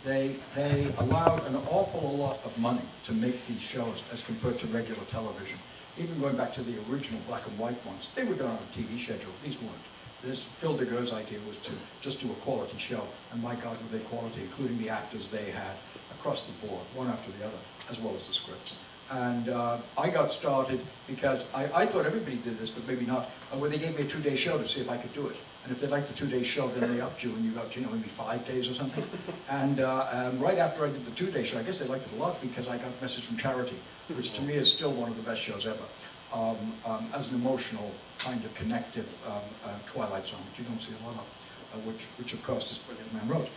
they allowed an awful lot of money to make these shows as compared to regular television. Even going back to the original black and white ones, they were done on a TV schedule. These weren't. This Phil DeGuer's idea was to just do a quality show, and my God, were they quality, including the actors they had across the board, one after the other, as well as the scripts. And I got started because I thought everybody did this, but maybe not, where they gave me a 2-day show to see if I could do it. And if they liked the 2-day show, then they upped you, and you got, you know, maybe 5 days or something. And right after I did the 2-day show, I guess they liked it a lot because I got a message from Charity, which to me is still one of the best shows ever, as an emotional, kind of connective Twilight Zone, which you don't see a lot of, which of course this brilliant man wrote.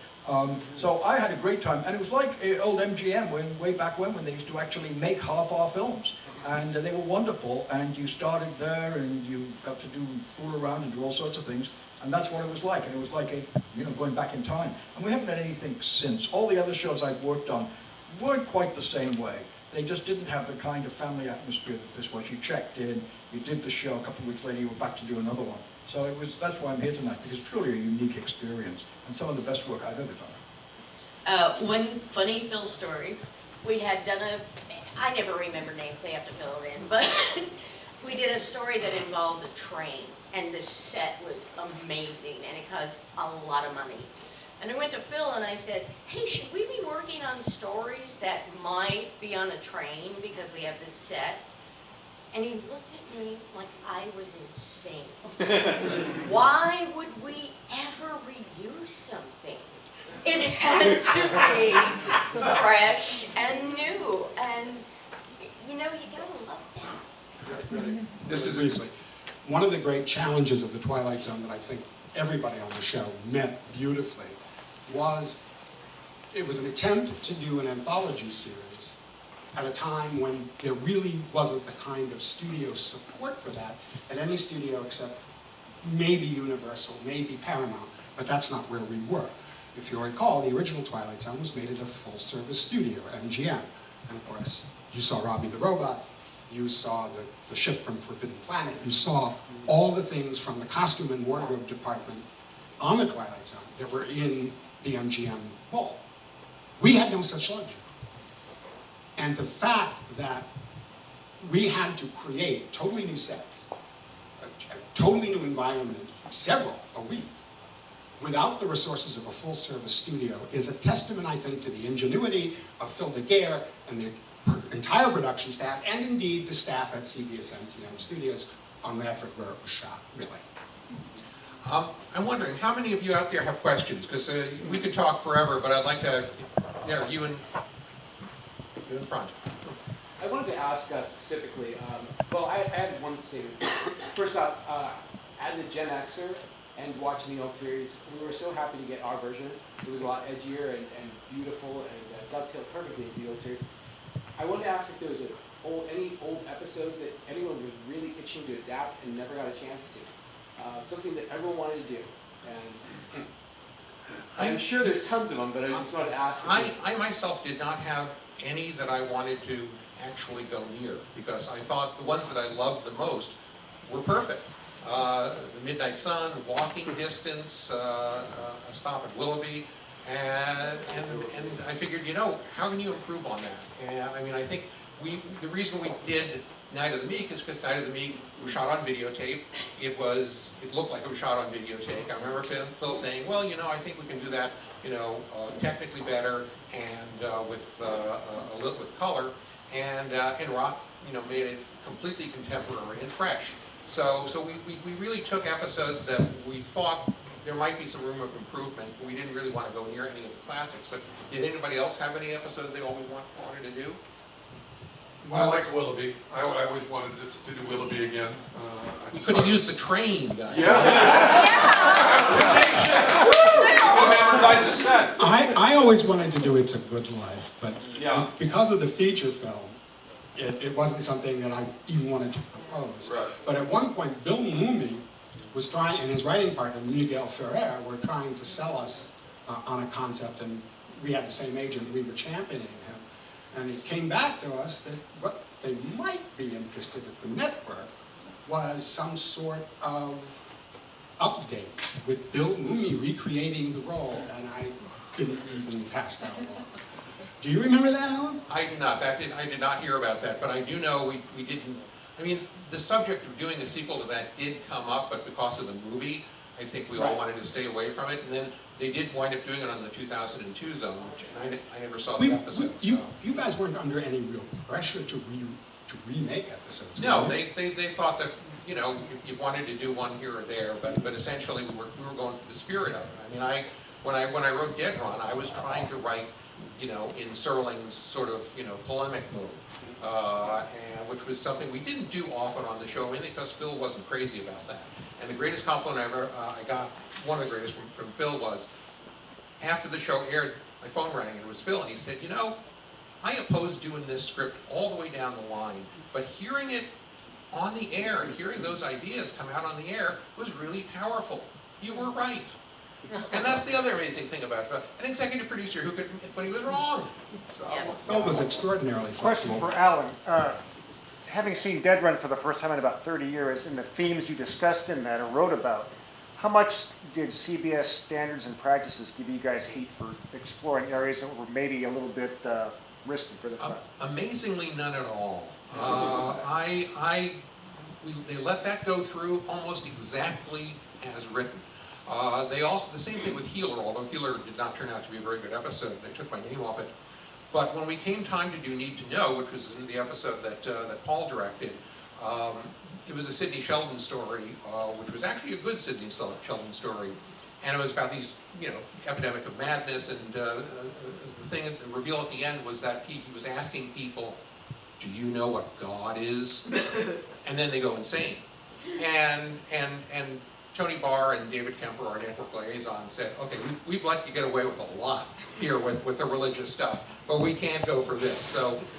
So I had a great time, and it was like old MGM, way back when they used to actually make half-hour films. And they were wonderful, and you started there, and you got to fool around and do all sorts of things, and that's what it was like. And it was like going back in time. And we haven't had anything since. All the other shows I've worked on weren't quite the same way. They just didn't have the kind of family atmosphere that this was. You checked in, you did the show, a couple of weeks later you were back to do another one. So that's why I'm here tonight, because it's truly a unique experience, and some of the best work I've ever done. One funny Phil story, we had done I never remember names, they have to fill it in, but we did a story that involved a train, and the set was amazing, and it cost a lot of money. And I went to Phil and I said, hey, should we be working on stories that might be on a train because we have this set? And he looked at me like I was insane. Why would we ever reuse something? It had to be fresh and new, and you know, you gotta love that. This is easily one of the great challenges of the Twilight Zone that I think everybody on the show met beautifully was it was an attempt to do an anthology series at a time when there really wasn't the kind of studio support for that at any studio except maybe Universal, maybe Paramount, but that's not where we were. If you recall, the original Twilight Zone was made at a full-service studio, MGM. And of course, you saw Robbie the Robot, you saw the ship from Forbidden Planet, you saw all the things from the costume and wardrobe department on the Twilight Zone that were in the MGM vault. We had no such luxury. And the fact that we had to create totally new sets, a totally new environment, several a week, without the resources of a full-service studio is a testament, I think, to the ingenuity of Phil DeGuer and the entire production staff, and indeed the staff at CBS MTM Studios on the effort where it was shot, really. I'm wondering, how many of you out there have questions? Because we could talk forever, but I'd like to, you in front. I wanted to ask specifically, well, I had one statement. First off, as a Gen Xer and watching the old series, we were so happy to get our version. It was a lot edgier and beautiful and dovetailed perfectly with the old series. I wanted to ask if there was any old episodes that anyone was really itching to adapt and never got a chance to. Something that everyone wanted to do. And I'm sure there's tons of them, but I just wanted to ask. I myself did not have any that I wanted to actually go near, because I thought the ones that I loved the most were perfect. The Midnight Sun, Walking Distance, A Stop at Willoughby, and I figured, how can you improve on that? And I mean, I think the reason we did Night of the Meek is because Night of the Meek was shot on videotape. It looked like it was shot on videotape. I remember Phil saying, well, I think we can do that, technically better and with color. And Rock, made it completely contemporary and fresh. So we really took episodes that we thought there might be some room of improvement. We didn't really want to go near any of the classics. But did anybody else have any episodes they always wanted to do? I liked Willoughby. I always wanted to do Willoughby again. We could have used the train, guys. Yeah. Advertise the set. I always wanted to do It's a Good Life, but Yeah. because of the feature film, it wasn't something that I even wanted to propose. Right. But at one point, Bill Mumy was trying, and his writing partner, Miguel Ferrer, were trying to sell us on a concept, and we had the same agent, we were championing him. And it came back to us that what they might be interested at the network was some sort of update with Bill Mumy recreating the role. And didn't even pass that along. Do you remember that, Alan? I do not. I did not hear about that, but I do know we didn't. I mean, the subject of doing a sequel to that did come up, but because of the movie, I think we all Right. wanted to stay away from it. And then they did wind up doing it on the 2002 zone, which I never saw We- the episode. You So. guys weren't under any real pressure to remake episodes, No, were you? they thought that, you know, you wanted to do one here or there, but essentially we were going for the spirit of it. I mean, when I wrote Dead Run, I was trying to write, you know, in Serling's sort of, you know, polemic mode, and which was something we didn't do often on the show, mainly because Phil wasn't crazy about that. And the greatest compliment I got, one of the greatest from Phil was, after the show aired, my phone rang and it was Phil, and he said, you know, I oppose doing this script all the way down the line, but hearing it on the air and hearing those ideas come out on the air was really powerful. You were right. And that's the other amazing thing about Phil, an executive producer who could, but he was wrong. So, Yeah. Phil was extraordinarily Question flexible. for Alan. Having seen Dead Run for the first time in about 30 years, and the themes you discussed in that or wrote about, how much did CBS standards and practices give you guys heat for exploring areas that were maybe a little bit risky for the time? Amazingly, none at all. They let that go through almost exactly as written. They also, the same thing with Healer, although Healer did not turn out to be a very good episode. They took my name off it. But when we came time to do Need to Know, which was in the episode that Paul directed, it was a Sidney Sheldon story, which was actually a good Sidney Sheldon story. And it was about these, you know, epidemic of madness, and the reveal at the end was that he was asking people, do you know what God is? And then they go insane. And Tony Barr and David Kemper, our network liaison, said, okay, we've let you get away with a lot here with the religious stuff, but we can't go for this.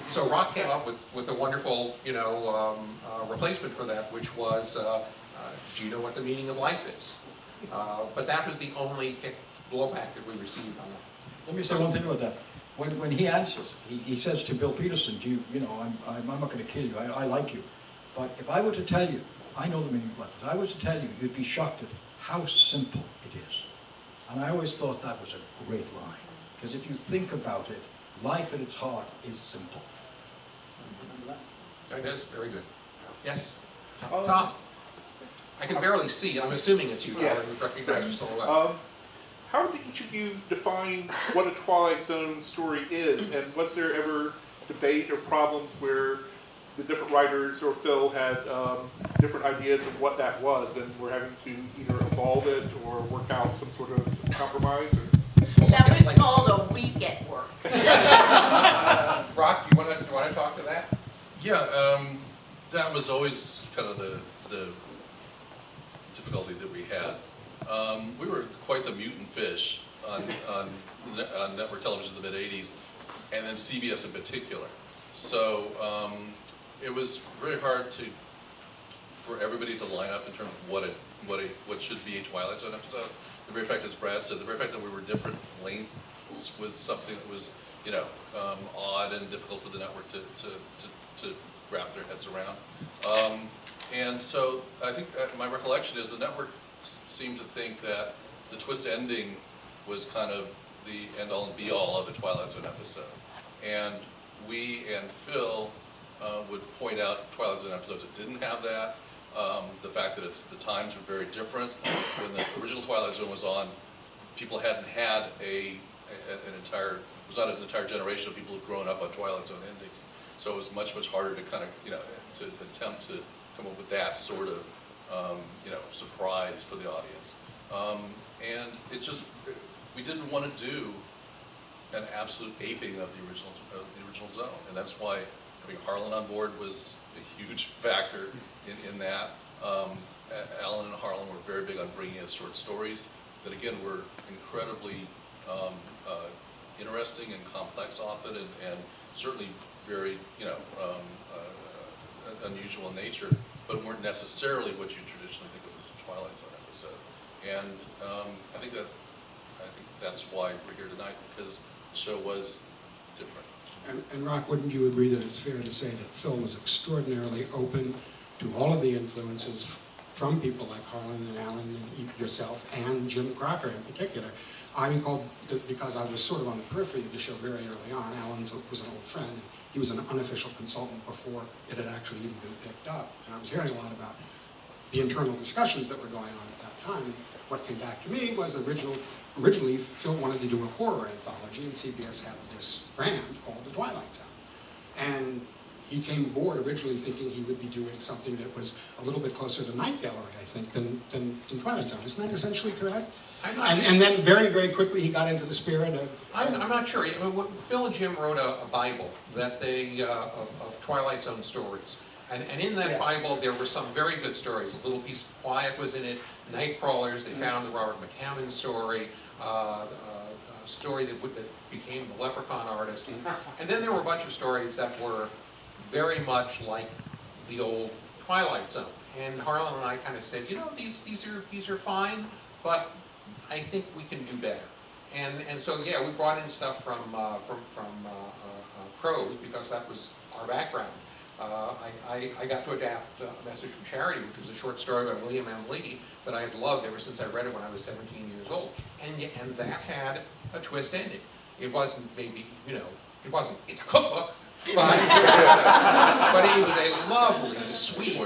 So Rock came up with a wonderful, you know, replacement for that, which was, do you know what the meaning of life is? But that was the only blowback that we received on that. Let me say one thing about that. When he answers, he says to Bill Peterson, you know, I'm not going to kill you, I like you. But if I were to tell you, I know the meaning of life, if I was to tell you, you'd be shocked at how simple it is. And I always thought that was a great line. Because if you think about it, life at its heart is simple. That is very good. Yes? Tom? I can barely see. I'm assuming it's you. Yes. I recognize you so well. How did each of you define what a Twilight Zone story is, and was there ever debate or problems where the different writers or Phil had different ideas of what that was, and were having to either evolve it or work out some sort of compromise? Or? That was called a week at work. Brock, you want to talk to that? Yeah, that was always kind of the difficulty that we had. We were quite the mutant fish on network television in the mid-'80s, and then CBS in particular. So it was very hard for everybody to line up in terms of what should be a Twilight Zone episode. The very fact, as Brad said, the very fact that we were different lengths was something that was, you know, odd and difficult for the network to wrap their heads around. And so I think my recollection is the network seemed to think that the twist ending was kind of the end-all and be-all of a Twilight Zone episode. And we and Phil would point out Twilight Zone episodes that didn't have that. The fact that the times were very different. When the original Twilight Zone was on, people hadn't had it was not an entire generation of people who'd grown up on Twilight Zone endings. So it was much, much harder to kind of, you know, to attempt to come up with that sort of, you know, surprise for the audience. And we didn't want to do an absolute aping of the original Zone. And that's why having Harlan on board was a huge factor in that. Alan and Harlan were very big on bringing in short stories that, again, were incredibly interesting and complex often, and certainly very, you know, unusual in nature, but weren't necessarily what you traditionally think of as a Twilight Zone episode. And I think that's why we're here tonight, because the show was different. And Rock, wouldn't you agree that it's fair to say that Phil was extraordinarily open to all of the influences from people like Harlan and Alan and yourself and Jim Crocker in particular? I recall, because I was sort of on the periphery of the show very early on, Alan was an old friend. He was an unofficial consultant before it had actually even been picked up. And I was hearing a lot about the internal discussions that were going on at that time. And what came back to me was originally Phil wanted to do a horror anthology, and CBS had this brand called the Twilight Zone. And he came aboard originally thinking he would be doing something that was a little bit closer to Night Gallery, I think, than Twilight Zone. Isn't that essentially correct? And then very, very quickly he got into the spirit of... I'm not sure. Phil and Jim wrote a Bible that of Twilight Zone stories. And in that Yes. Bible, there were some very good stories. A Little Piece of Quiet was in it, Night Crawlers, they found the Robert McCammon story, a story that became The Leprechaun Artist. And then there were a bunch of stories that were very much like the old Twilight Zone. And Harlan and I kind of said, you know, these are fine, but I think we can do better. And so, yeah, we brought in stuff from prose because that was our background. I got to adapt A Message from Charity, which was a short story by William M. Lee that I had loved ever since I read it when I was 17 years old. And that had a twist ending. It wasn't maybe, it's a cookbook, but it was a lovely, sweet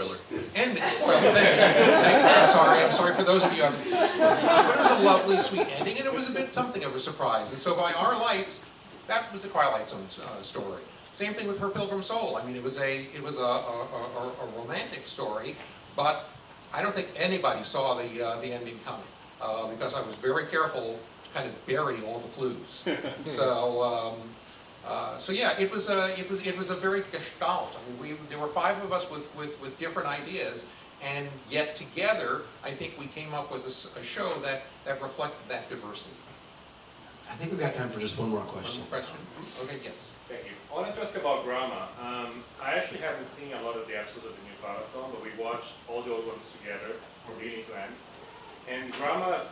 ending. Spoiler, thanks. I'm sorry for those of you who haven't seen it. But it was a lovely, sweet ending, and it was a bit something of a surprise. And so by our lights, that was the Twilight Zone story. Same thing with Her Pilgrim Soul. I mean, it was a romantic story, but I don't think anybody saw the ending coming because I was very careful to kind of bury all the clues. So yeah, it was a very gestalt. I mean, there were 5 of us with different ideas, and yet together, I think we came up with a show that reflected that diversity. I think we've got time for just one more question. One question? Okay, yes. Thank you. I wanted to ask about drama. I actually haven't seen a lot of the episodes of the new Twilight Zone, but we watched all the old ones together from beginning to end. And drama